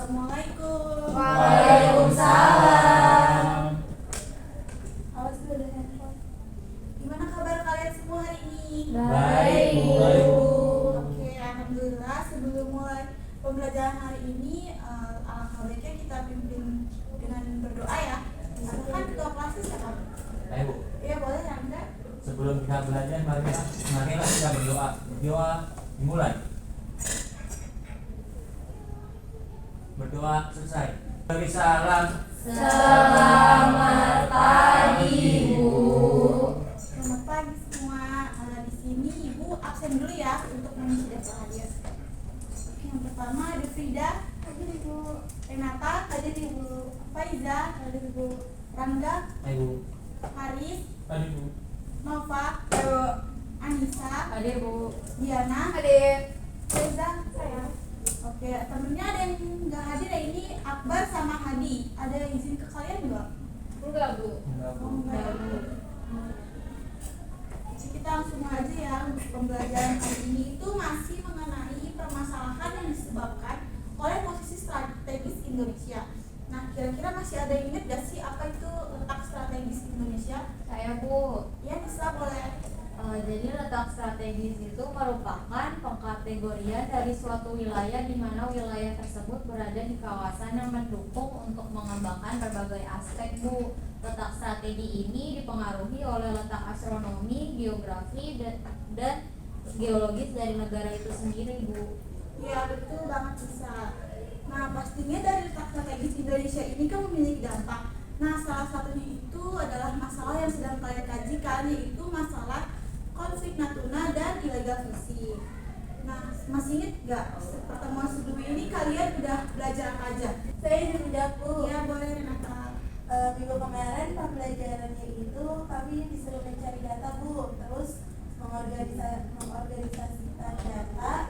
Assalamualaikum. Waalaikumsalam. Awas dulu ada handphone. Gimana kabar kalian semua hari ini? Baik, Bu. Oke, alhamdulillah. Sebelum mulai pembelajaran hari ini, alangkah baiknya kita pimpin dengan berdoa ya. Karena kan ketua kelasnya siapa? Baik, Bu. Iya boleh Anda. Sebelum kita belajar, marilah kita berdoa. Berdoa dimulai. Berdoa selesai. Beri salam. Selamat pagi, Bu. Selamat pagi semua. Di sini Ibu absen dulu ya untuk mengisi daftar hadir. Oke, yang pertama ada Frida. Hadir Ibu. Renata. Hadir Ibu. Faiza. Hadir Ibu. Rangga. Baik, Bu. Haris. Hadir, Bu. Nova. Anissa. Hadir, Bu. Diana. Hadir. Reza. Saya. Oke, temennya ada yang nggak hadir ya, ini Akbar sama Hadi. Ada izin ke kalian nggak? Enggak, Bu. Enggak, Bu. Enggak. Jadi kita langsung aja ya, untuk pembelajaran hari ini itu masih mengenai permasalahan yang disebabkan oleh posisi strategis Indonesia. Nah, kira-kira masih ada yang ingat gak sih apa itu letak strategis Indonesia? Saya, Bu. Ya, bisa boleh. Jadi letak strategis itu merupakan pengkategorian dari suatu wilayah di mana wilayah tersebut berada di kawasan yang mendukung untuk mengembangkan berbagai aspek, Bu. Letak strategi ini dipengaruhi oleh letak astronomi, geografi, dan geologis dari negara itu sendiri, Bu. Ya, betul banget bisa. Nah, pastinya dari letak strategis Indonesia ini kan memiliki dampak. Nah, salah satunya itu adalah masalah yang sedang kalian kajikan, yaitu masalah konflik Natuna dan illegal fishing. Nah, masih ingat gak pertemuan sebelumnya ini kalian udah belajar apa aja? Saya sudah, Bu. Ya, boleh Renata. Minggu kemarin pembelajarannya itu kami disuruh mencari data, Bu. Terus mengorganisasikan data,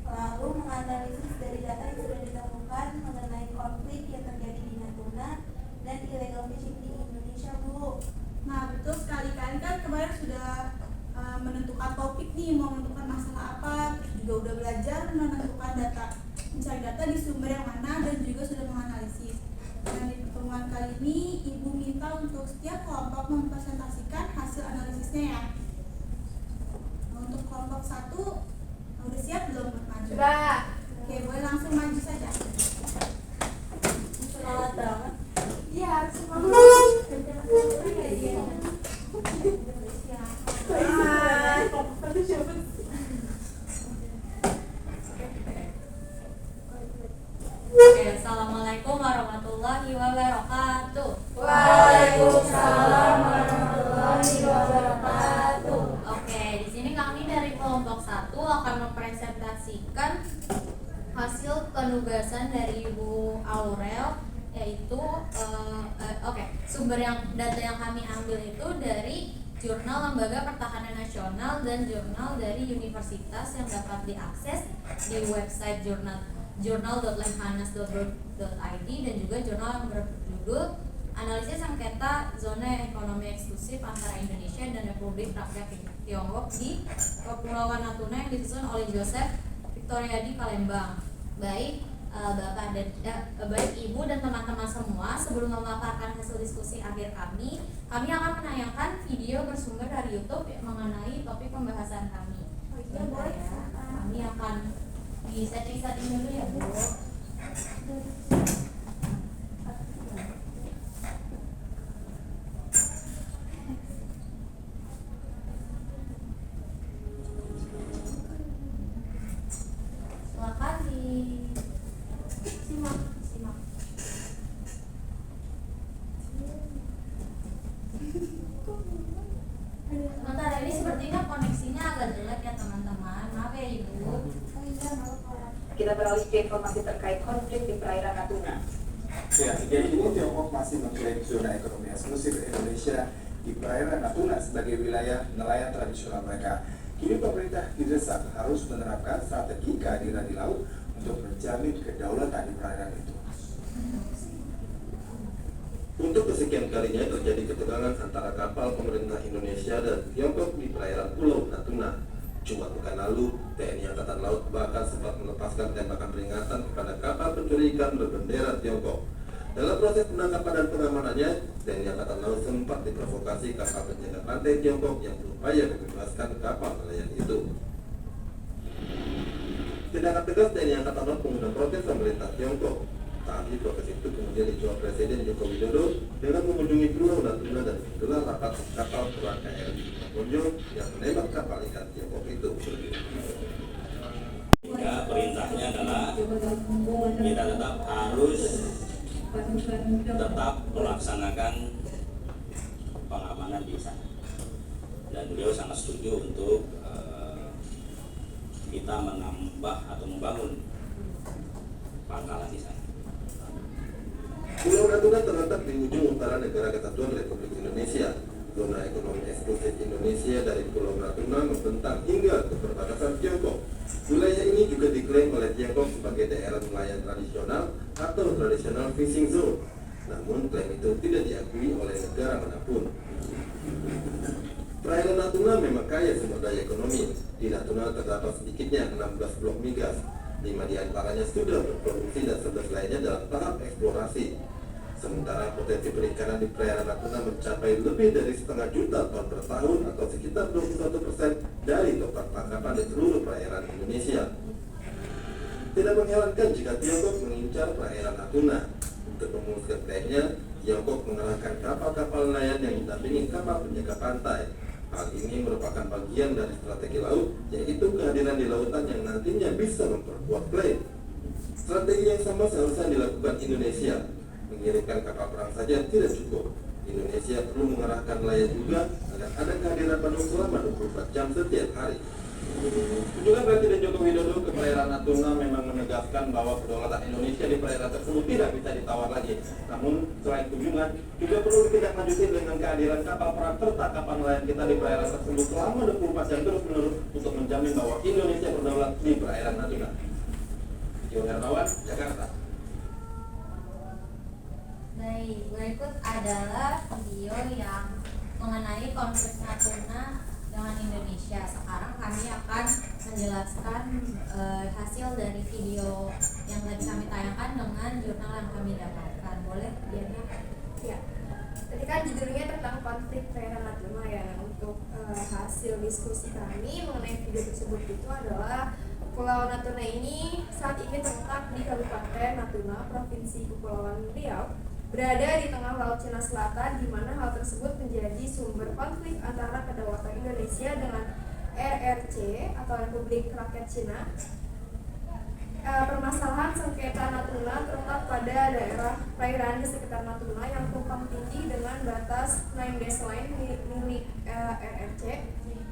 lalu menganalisis dari data yang sudah ditemukan mengenai konflik yang terjadi di Natuna dan illegal fishing di Indonesia, Bu. Nah, betul sekali. Kalian kan kemarin sudah menentukan topik nih, mau menentukan masalah apa, terus juga udah belajar menentukan data, mencari data di sumber yang mana, dan juga sudah menganalisis. Nah, di pertemuan kali ini Ibu minta untuk setiap kelompok mempresentasikan hasil analisisnya ya. Nah, untuk kelompok 1 udah siap belum buat maju? Sudah. Oke, boleh langsung maju saja. Semangat banget. Iya, harus semangat. Oke, Assalamualaikum warahmatullahi wabarakatuh. Waalaikumsalam warahmatullahi wabarakatuh. Oke, di sini kami dari kelompok 1 akan mempresentasikan hasil penugasan dari Ibu Aurel, yaitu sumber data yang kami ambil itu dari Jurnal Lembaga Pertahanan Nasional dan jurnal dari universitas yang dapat diakses di website journal.lemhanas.org.id dan juga jurnal yang berjudul Analisis Sengketa Zona Ekonomi Eksklusif antara Indonesia dan Republik Rakyat Tiongkok di Kepulauan Natuna yang disusun oleh Joseph Victoriadi Palembang. Baik Ibu dan teman-teman semua, sebelum memaparkan hasil diskusi akhir kami akan menayangkan video bersumber dari YouTube mengenai topik pembahasan kami. Iya, boleh. Kami akan di setting dulu ya, Bu. Silakan disimak. Sementara ini sepertinya koneksinya agak jelek ya teman-teman. Maaf ya Ibu. Kita beralih ke informasi terkait konflik di perairan Natuna. Ya, hingga kini Tiongkok masih mengklaim zona ekonomi eksklusif Indonesia di perairan Natuna sebagai wilayah nelayan tradisional mereka. Kini pemerintah didesak harus menerapkan strategi kehadiran di laut untuk menjamin kedaulatan di perairan itu. Untuk kesekian kalinya terjadi ketegangan antara kapal pemerintah Indonesia dan Tiongkok di perairan Pulau Natuna. Jumat pekan lalu, TNI Angkatan Laut bahkan sempat melepaskan tembakan peringatan kepada kapal pencuri ikan berbendera Tiongkok. Dalam proses penangkapan dan pengamanannya, TNI Angkatan Laut sempat diprovokasi kapal penjaga pantai Tiongkok yang berupaya membebaskan kapal nelayan itu. Tindakan tegas TNI Angkatan Laut mengundang protes pemerintah Tiongkok. Tapi protes itu kemudian dijawab Presiden Joko Widodo dengan mengunjungi Pulau Natuna dan menggelar rapat kapal perang KRI Monjong yang menembak kapal ikan Tiongkok itu. Ya, perintahnya adalah kita tetap harus melaksanakan pengamanan di sana. Dan beliau sangat setuju untuk kita menambah atau membangun pangkalan di sana. Pulau Natuna terletak di ujung utara negara Kesatuan Republik Indonesia. Zona ekonomi eksklusif Indonesia dari Pulau Natuna membentang hingga ke perbatasan Tiongkok. Wilayah ini juga diklaim oleh Tiongkok sebagai daerah nelayan tradisional atau traditional fishing zone. Namun klaim itu tidak diakui oleh negara manapun. Perairan Natuna memang kaya sumber daya ekonomi. Di Natuna terdapat sedikitnya 16 blok migas. 5 di antaranya sudah berproduksi dan 11 lainnya dalam tahap eksplorasi. Sementara potensi perikanan di perairan Natuna mencapai lebih dari 0,5 juta ton per tahun atau sekitar 21% dari total tangkapan di seluruh perairan Indonesia. Tidak mengherankan jika Tiongkok mengincar perairan Natuna. Untuk memuluskan klaimnya, Tiongkok mengerahkan kapal-kapal nelayan yang didampingi kapal penjaga pantai. Hal ini merupakan bagian dari strategi laut, yaitu kehadiran di lautan yang nantinya bisa memperkuat klaim. Strategi yang sama seharusnya dilakukan Indonesia. Mengirimkan kapal perang saja tidak cukup. Indonesia perlu mengerahkan nelayan juga agar ada kehadiran penuh selama 24 jam setiap hari. Kunjungan Presiden Joko Widodo ke perairan Natuna memang menegaskan bahwa kedaulatan Indonesia di perairan tersebut tidak bisa ditawar lagi. Namun selain kunjungan, juga perlu ditindaklanjuti dengan kehadiran kapal perang serta kapal nelayan kita di perairan tersebut selama 24 jam terus-menerus untuk menjamin bahwa Indonesia berdaulat di perairan Natuna. Yon Hermawan, Jakarta. Baik, berikut adalah video yang mengenai konflik Natuna dengan Indonesia. Sekarang kami akan menjelaskan hasil dari video yang tadi kami tayangkan dengan jurnal yang kami dapatkan. Boleh, Diana? Ya, tadi kan judulnya tentang konflik perairan Natuna ya. Untuk hasil diskusi kami mengenai video tersebut itu adalah Pulau Natuna ini saat ini terletak di Kabupaten Natuna, Provinsi Kepulauan Riau, berada di tengah Laut Cina Selatan, di mana hal tersebut menjadi sumber konflik antara kedaulatan Indonesia dengan RRC atau Republik Rakyat Cina. Permasalahan sengketa Natuna terletak pada daerah perairan di sekitar Natuna yang tumpang tindih dengan batas 9 dash line milik RRC.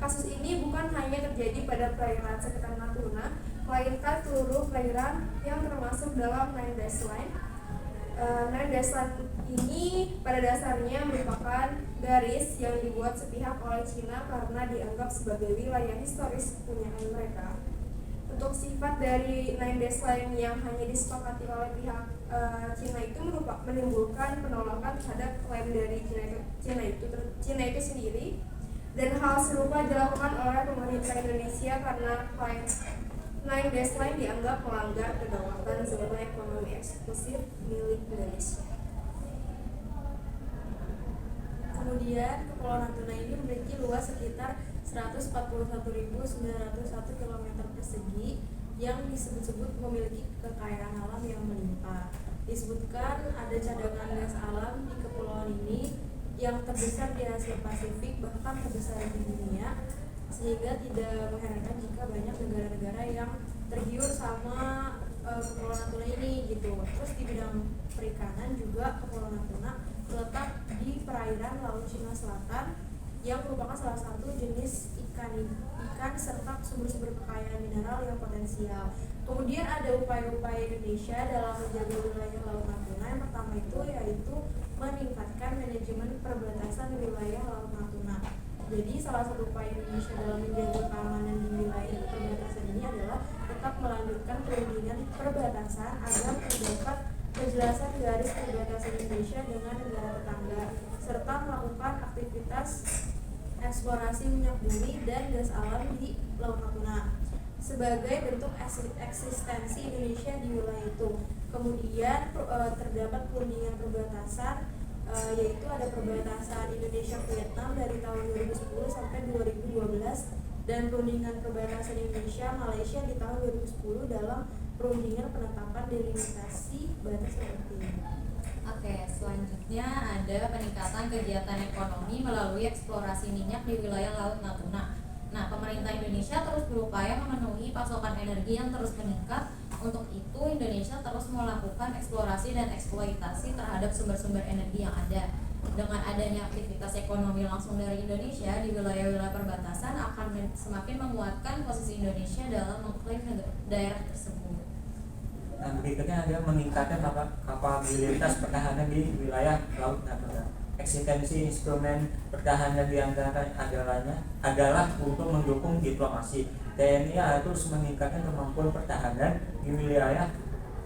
Kasus ini bukan hanya terjadi pada perairan sekitar Natuna, melainkan seluruh perairan yang termasuk dalam 9 dash line. 9 dash line ini pada dasarnya merupakan garis yang dibuat sepihak oleh Cina karena dianggap sebagai wilayah historis kepunyaan mereka. Untuk sifat dari 9 dash line yang hanya disepakati oleh pihak Cina itu menimbulkan penolakan terhadap klaim dari Cina itu sendiri, dan hal serupa dilakukan oleh pemerintah Indonesia karena klaim 9 dash line dianggap melanggar kedaulatan zona ekonomi eksklusif milik Indonesia. Kemudian Kepulauan Natuna ini memiliki luas sekitar 141.901 km persegi yang disebut-sebut memiliki kekayaan alam yang melimpah. Disebutkan ada cadangan gas alam di kepulauan ini yang terbesar di Asia Pasifik, bahkan terbesar di dunia, sehingga tidak mengherankan jika banyak negara-negara yang tergiur sama Kepulauan Natuna ini gitu. Terus di bidang perikanan juga Kepulauan Natuna terletak di perairan Laut Cina Selatan yang merupakan salah satu jenis ikan serta sumber-sumber kekayaan mineral yang potensial. Kemudian ada upaya-upaya Indonesia dalam menjaga wilayah Laut Natuna. Yang pertama itu yaitu meningkatkan manajemen perbatasan wilayah Laut Natuna. Jadi salah satu upaya Indonesia dalam menjaga keamanan di wilayah perbatasan ini adalah tetap melanjutkan perundingan perbatasan agar terdapat kejelasan garis perbatasan Indonesia dengan negara tetangga, serta melakukan aktivitas eksplorasi minyak bumi dan gas alam di Laut Natuna. sebagai bentuk eksistensi Indonesia di wilayah itu. Kemudian terdapat perundingan perbatasan, yaitu ada perbatasan Indonesia-Vietnam dari tahun 2010 sampai 2012 dan perundingan perbatasan Indonesia-Malaysia di tahun 2010 dalam perundingan penetapan delimitasi batas seperti ini. Oke, selanjutnya ada peningkatan kegiatan ekonomi melalui eksplorasi minyak di wilayah Laut Natuna. Nah, pemerintah Indonesia terus berupaya memenuhi pasokan energi yang terus meningkat. Untuk itu, Indonesia terus melakukan eksplorasi dan eksploitasi terhadap sumber-sumber energi yang ada. Dengan adanya aktivitas ekonomi langsung dari Indonesia di wilayah-wilayah perbatasan akan semakin menguatkan posisi Indonesia dalam mengklaim daerah tersebut. Nah, berikutnya ada meningkatkan kapabilitas pertahanan di wilayah Laut Natuna. Eksistensi instrumen pertahanan di antara adalah untuk mendukung diplomasi. TNI harus meningkatkan kemampuan pertahanan di wilayah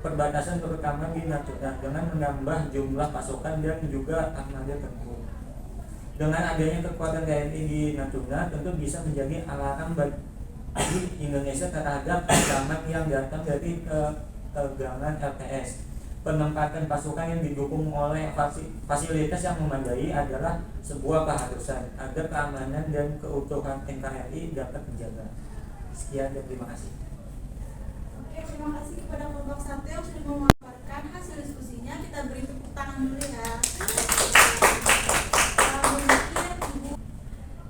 perbatasan terutama di Natuna dengan menambah jumlah pasukan dan juga armada tempur. Dengan adanya kekuatan TNI di Natuna tentu bisa menjadi alarm bagi Indonesia terhadap ancaman yang datang dari ketegangan LTS. Penempatan pasukan yang didukung oleh fasilitas yang memadai adalah sebuah keharusan agar keamanan dan keutuhan NKRI dapat dijaga. Sekian dan terima kasih. Oke, terima kasih kepada kelompok 1 yang sudah memaparkan hasil diskusinya. Kita beri tepuk tangan dulu ya.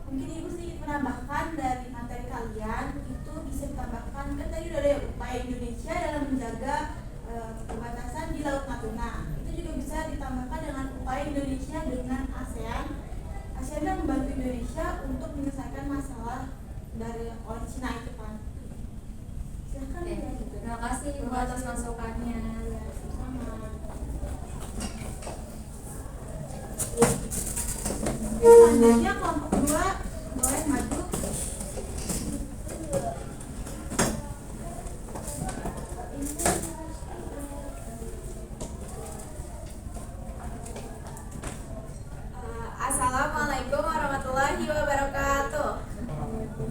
Mungkin Ibu sedikit menambahkan dari materi kalian, itu bisa ditambahkan kan tadi udah ada upaya Indonesia dalam menjaga perbatasan di Laut Natuna. Itu juga bisa ditambahkan dengan upaya Indonesia dengan ASEAN. ASEAN yang membantu Indonesia untuk menyelesaikan masalah dari oleh Cina itu kan. Silahkan. Terima kasih Ibu atas masukannya. Selanjutnya kelompok 2 boleh maju. Assalamualaikum warahmatullahi wabarakatuh.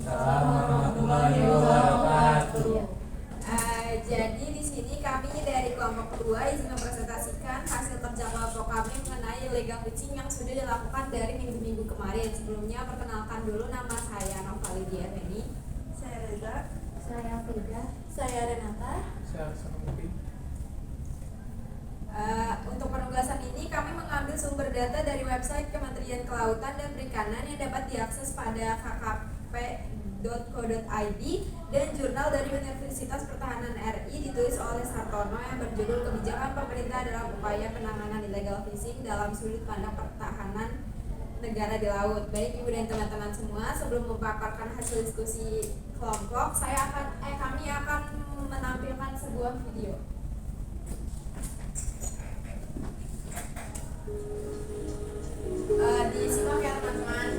Warahmatullahi wabarakatuh. Jadi di sini kami dari kelompok 2 izin mempresentasikan hasil kerja kelompok kami mengenai legal fishing yang sudah dilakukan dari minggu-minggu kemarin. Sebelumnya perkenalkan dulu, nama saya Novalidia Meni. Saya Reza. Saya Frida. Saya Renata. Saya Sarmuti. Untuk penugasan ini kami mengambil sumber data dari website Kementerian Kelautan dan Perikanan yang dapat diakses pada kkp.co.id dan jurnal dari Universitas Pertahanan RI ditulis oleh Sartono yang berjudul Kebijakan Pemerintah dalam Upaya Penanganan Illegal Fishing dalam Sudut Pandang Pertahanan Negara di Laut. Baik Ibu dan teman-teman semua, sebelum memaparkan hasil diskusi kelompok, kami akan menampilkan sebuah video. Disimak ya teman-teman.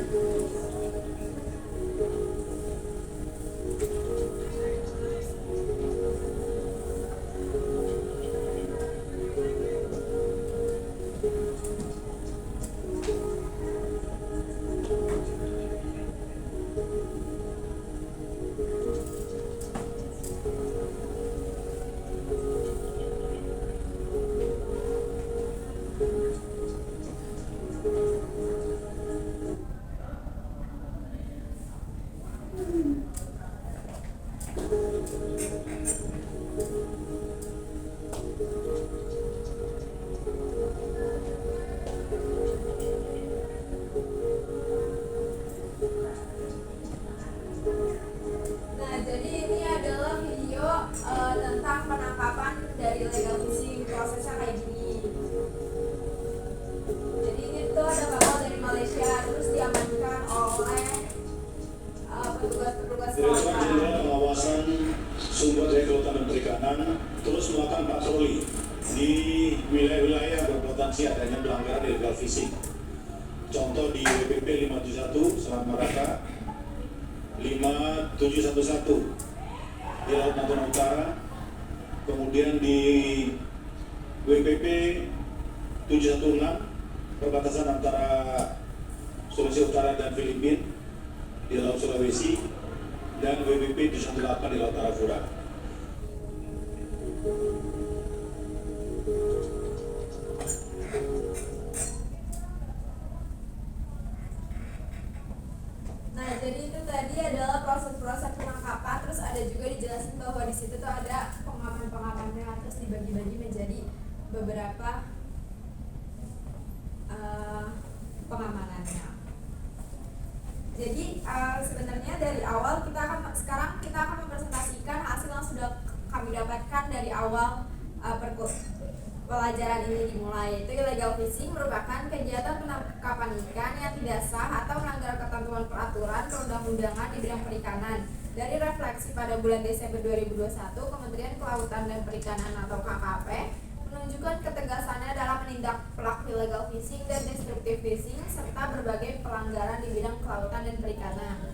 Sumber Daya Kelautan dan Perikanan terus melakukan patroli di wilayah-wilayah yang berpotensi adanya pelanggaran illegal fishing. Contoh di WPP 571 Selat Malaka, 5711 di Laut Natuna Utara, kemudian di WPP 716 perbatasan antara Sulawesi Utara dan Filipina di Laut Sulawesi, dan WBP 78 di Laut Arafura. Nah, jadi itu tadi adalah proses-proses penangkapan. Terus ada juga dijelasin bahwa di situ tuh ada pengaman-pengamannya, terus dibagi-bagi menjadi beberapa pengamanannya. Jadi sebenarnya dari awal sekarang kita akan mempresentasikan hasil yang sudah kami dapatkan dari awal pelajaran ini dimulai, yaitu illegal fishing merupakan kegiatan penangkapan ikan yang tidak sah atau melanggar ketentuan peraturan perundang-undangan di bidang perikanan. Dari refleksi pada bulan Desember 2021, Kementerian Kelautan dan Perikanan atau KKP menunjukkan ketegasannya dalam menindak pelaku illegal fishing dan destructive fishing serta berbagai pelanggaran di bidang kelautan dan perikanan.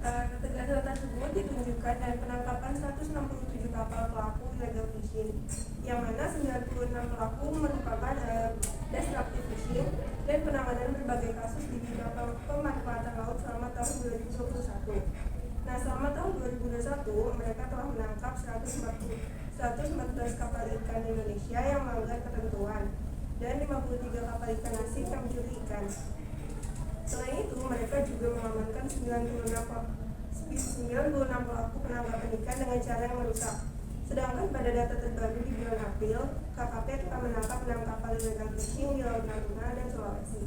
Ketegasan tersebut ditunjukkan dari penangkapan 167 kapal pelaku illegal fishing, yang mana 96 pelaku merupakan destructive fishing, dan penanganan berbagai kasus di bidang pemanfaatan laut selama tahun 2021. Nah, selama tahun 2021 mereka telah menangkap 114 kapal ikan Indonesia yang melanggar ketentuan dan 53 kapal ikan asing yang mencuri ikan. Selain itu, mereka juga mengamankan 96 pelaku penangkapan ikan dengan cara yang merusak. Sedangkan pada data terbaru di bulan April, KKP telah menangkap 6 kapal illegal fishing di Laut Natuna dan Sulawesi.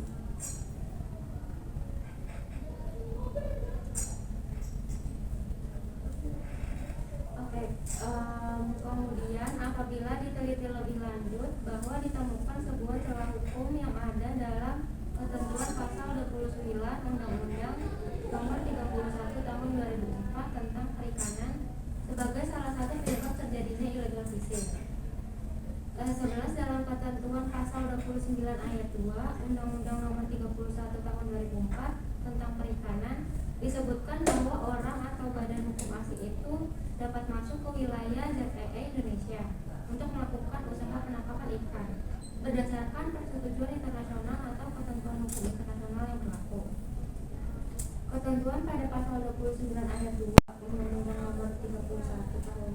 Kemudian apabila diteliti lebih lanjut bahwa ditemukan sebuah celah hukum yang ada dalam ketentuan pasal 29 Undang-Undang Nomor 31 Tahun 2004 tentang Perikanan sebagai salah satu penyebab terjadinya illegal fishing. 11 dalam ketentuan pasal 29 ayat 2 Undang-Undang Nomor 31 Tahun 2004 tentang Perikanan disebutkan bahwa orang atau badan hukum asing itu dapat masuk ke wilayah ZEE Indonesia untuk melakukan usaha penangkapan ikan berdasarkan persetujuan internasional atau ketentuan hukum internasional yang berlaku. Ketentuan pada pasal 29 ayat 2 Undang-Undang Nomor 31 Tahun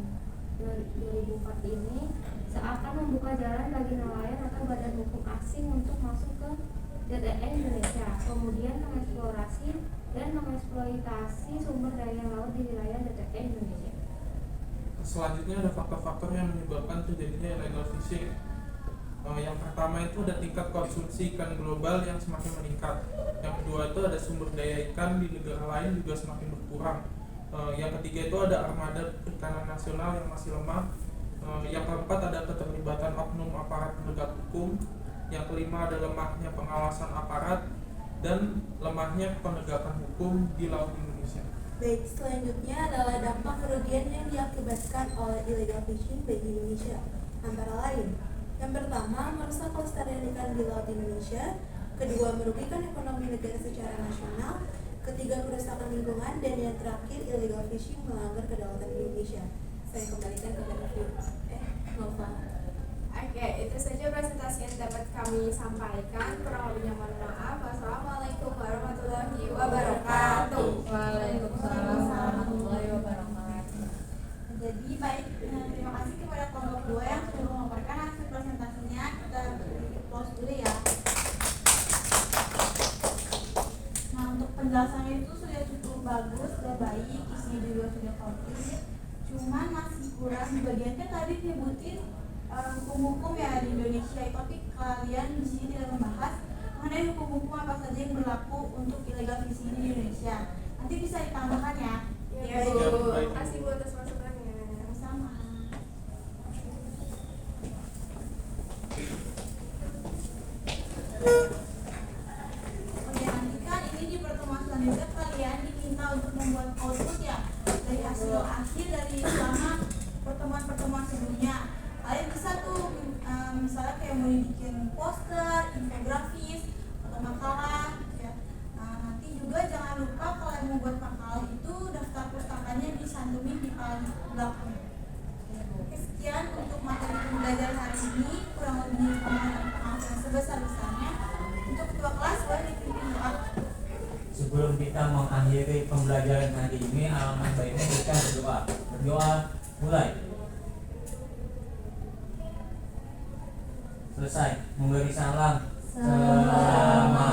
2004 ini seakan membuka jalan bagi nelayan atau badan hukum asing untuk masuk ke ZEE Indonesia, kemudian mengeksplorasi dan mengeksploitasi sumber daya laut di wilayah ZEE Indonesia. Selanjutnya ada faktor-faktor yang menyebabkan terjadinya illegal fishing. Yang pertama itu ada tingkat konsumsi ikan global yang semakin meningkat. Yang kedua itu ada sumber daya ikan di negara lain juga semakin berkurang. Yang ketiga itu ada armada perikanan nasional yang masih lemah. Yang keempat ada keterlibatan oknum aparat penegak hukum. Yang kelima ada lemahnya pengawasan aparat dan lemahnya penegakan hukum di laut Indonesia. Baik, selanjutnya adalah dampak kerugian yang diakibatkan oleh illegal fishing bagi Indonesia. Antara lain, yang pertama, merusak kelestarian ikan di laut Indonesia. Kedua, merugikan ekonomi negara secara nasional. Ketiga, kerusakan lingkungan. Dan yang terakhir, illegal fishing melanggar kedaulatan Indonesia. Saya kembalikan kepada Nova. Oke, itu saja presentasi yang dapat kami sampaikan. Kurang lebihnya mohon maaf. Wassalamualaikum warahmatullahi wabarakatuh. Waalaikumsalam warahmatullahi wabarakatuh. Jadi baik, terima kasih kepada kelompok 2 yang sudah memaparkan hasil presentasinya. Kita beri close dulu ya. Nah, untuk penjelasannya itu sudah cukup bagus, sudah baik, isinya juga sudah komplit. Cuman masih kurang di bagiannya tadi nyebutin hukum-hukum ya di Indonesia. Tapi kalian di sini tidak membahas mengenai hukum-hukum apa saja yang berlaku untuk illegal fishing di Indonesia. Nanti bisa ditambahkan ya. Ya, Bu. Terima kasih Bu atas masukannya. Sama. Oke, nanti kan ini di pertemuan selanjutnya kalian diminta untuk membuat output ya dari hasil akhir dari selama pertemuan-pertemuan sebelumnya. Kalian bisa tuh misalnya kayak mau bikin poster, infografis, atau makalah ya. Nah, nanti juga jangan lupa kalian membuat makalah itu daftar pustakanya disantumin di paling belakang. Oke, sekian untuk materi pembelajaran hari ini. Kurang lebih mohon maaf yang sebesar-besarnya. Untuk ketua kelas boleh dipimpin doa. Sebelum kita mengakhiri pembelajaran hari ini, alangkah baiknya kita berdoa. Berdoa, mulai. Selesai. Memberi salam. Selamat